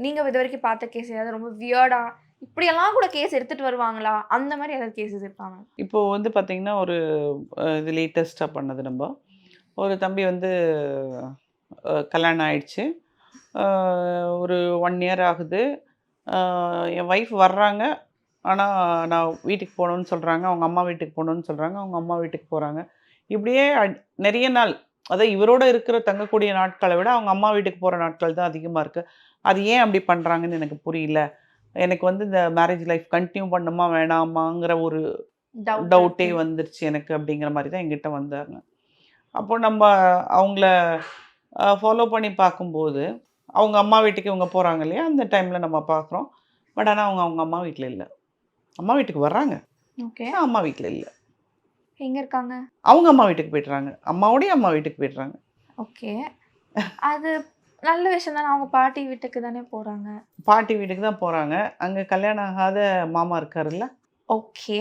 நீங்க இதுவரைக்கும் பார்த்த கேஸ் ஏதாவது ரொம்ப வியர்டா, இப்படியெல்லாம் கூட கேஸ் எடுத்துட்டு வருவாங்களா? அந்த மாரி ஏதாவது கேஸஸ் இருக்காங்க? இப்போ வந்து பார்த்தீங்கன்னா, ஒரு இது லேட்டஸ்ட்டா பண்ணது நம்ப. ஒரு தம்பி வந்து கல்யாணம் ஆயிடுச்சு. அ ஒரு 1 இயர் ஆகுது. அ என் ஒய்ஃப் வர்றாங்க. ஆனா, நான் வீட்டுக்கு போணும்னு சொல்றாங்க. அவங்க அம்மா வீட்டுக்கு போணும்னு சொல்றாங்க. அவங்க அம்மா வீட்டுக்கு போறாங்க. இப்படியே நெறைய நாள். அதான் இவரோட இருக்கிற தங்கக்கூடிய நாட்கள விட, அவங்க அம்மா வீட்டுக்கு போற நாட்கள் தான் அதிகமா இருக்கு. அது ஏன் அப்படி பண்றாங்கன்னு எனக்கு புரியல. எனக்கு வந்து இந்த மேரேஜ் லைஃப் கன்டின்யூ பண்ணுமா, வேணாமாங்கிற ஒரு டவுட் டவுட்டே இருக்கு. வந்துருச்சு எனக்கு அப்படிங்கிற மாரி தான் என்கிட்ட வந்தாங்க. அப்போ நம்ப அவங்கள ஃபாலோ பண்ணி பார்க்கும்போது, அவங்க அம்மா வீட்டுக்கு இவங்க போறாங்க இல்லையா? அந்த டைம்ல நம்ம பார்க்குறோம். பட் ஆனா அவங்க அவங்க அம்மா வீட்ல இல்ல. அம்மா வீட்டுக்கு வர்றாங்க. ஓகே. ஆனா அம்மா வீட்ல இல்ல. எங்க இருக்காங்க? அவங்க அம்மா வீட்டுக்கு போயிட்றாங்க. அம்மாவோடயே அம்மா வீட்டுக்கு போயிட்றாங்க. ஓகே. அது நல்ல விஷயம் தானே. அவங்க பாட்டி வீட்டுக்கு தானே போறாங்க. பாட்டி வீட்டுக்கு தான் போறாங்க. அங்க கல்யாணம் ஆகாத மாமா இருக்காருல்ல, ஓகே.